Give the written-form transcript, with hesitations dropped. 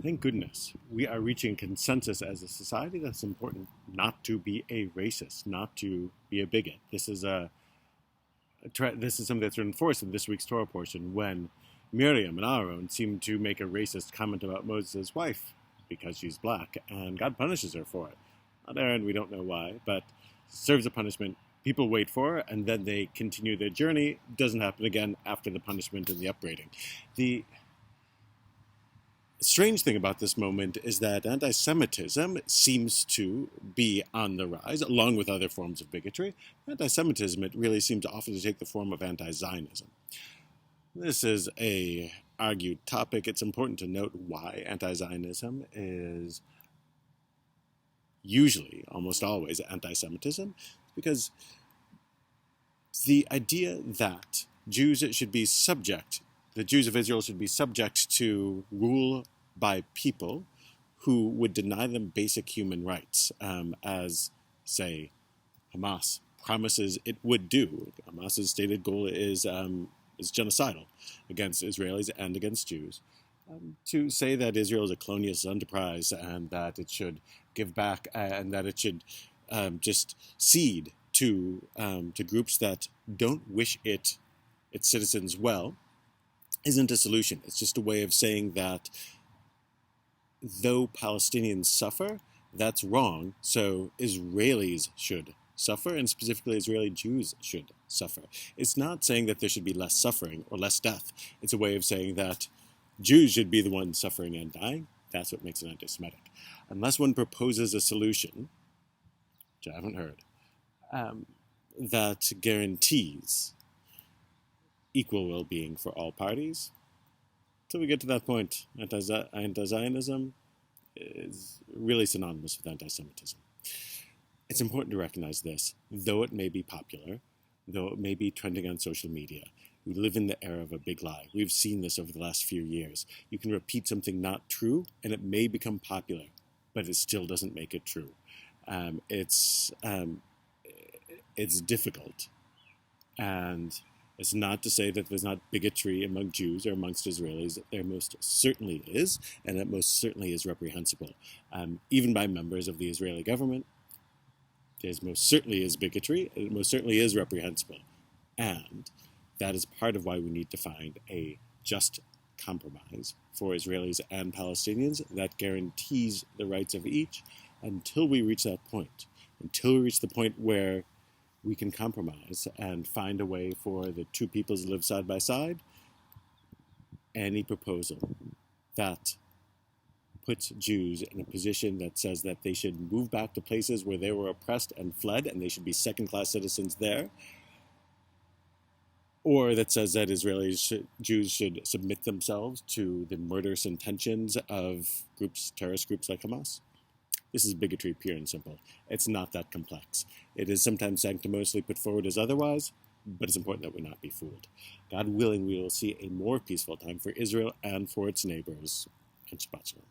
Thank goodness we are reaching consensus as a society that it's important not to be a racist, not to be a bigot. This is something that's reinforced in this week's Torah portion when Miriam and Aaron seem to make a racist comment about Moses' wife because she's black, and God punishes her for it. Not Aaron, we don't know why, but serves a punishment. People wait for her, and then they continue their journey. Doesn't happen again after the punishment and the upbraiding. The strange thing about this moment is that anti-Semitism seems to be on the rise, along with other forms of bigotry. Anti-Semitism, it really seems often to take the form of anti-Zionism. This is a argued topic. It's important to note why anti-Zionism is usually, almost always, anti-Semitism, because the idea that the Jews of Israel should be subject to rule by people who would deny them basic human rights, as, say, Hamas promises it would do. Hamas's stated goal is genocidal against Israelis and against Jews. To say that Israel is a colonialist enterprise and that it should give back and that it should just cede to groups that don't wish its citizens well isn't a solution. It's just a way of saying that though Palestinians suffer, that's wrong, so Israelis should suffer, and specifically Israeli Jews should suffer. It's not saying that there should be less suffering or less death. It's a way of saying that Jews should be the ones suffering and dying. That's what makes it anti-Semitic. Unless one proposes a solution, which I haven't heard, that guarantees equal well-being for all parties, until we get to that point, anti-Zionism is really synonymous with anti-Semitism. It's important to recognize this, though it may be popular, though it may be trending on social media. We live in the era of a big lie. We've seen this over the last few years. You can repeat something not true, and it may become popular, but it still doesn't make it true. It's difficult, and it's not to say that there's not bigotry among Jews or amongst Israelis. There most certainly is, and it most certainly is reprehensible. Even by members of the Israeli government, there most certainly is bigotry, and it most certainly is reprehensible. And that is part of why we need to find a just compromise for Israelis and Palestinians that guarantees the rights of each until we reach that point, until we reach the point where we can compromise and find a way for the two peoples to live side by side. Any proposal that puts Jews in a position that says that they should move back to places where they were oppressed and fled and they should be second-class citizens there, or that says that Jews should submit themselves to the murderous intentions of terrorist groups like Hamas. This is bigotry, pure and simple. It's not that complex. It is sometimes sanctimoniously put forward as otherwise, but it's important that we not be fooled. God willing, we will see a more peaceful time for Israel and for its neighbors. And Shabbat Shalom.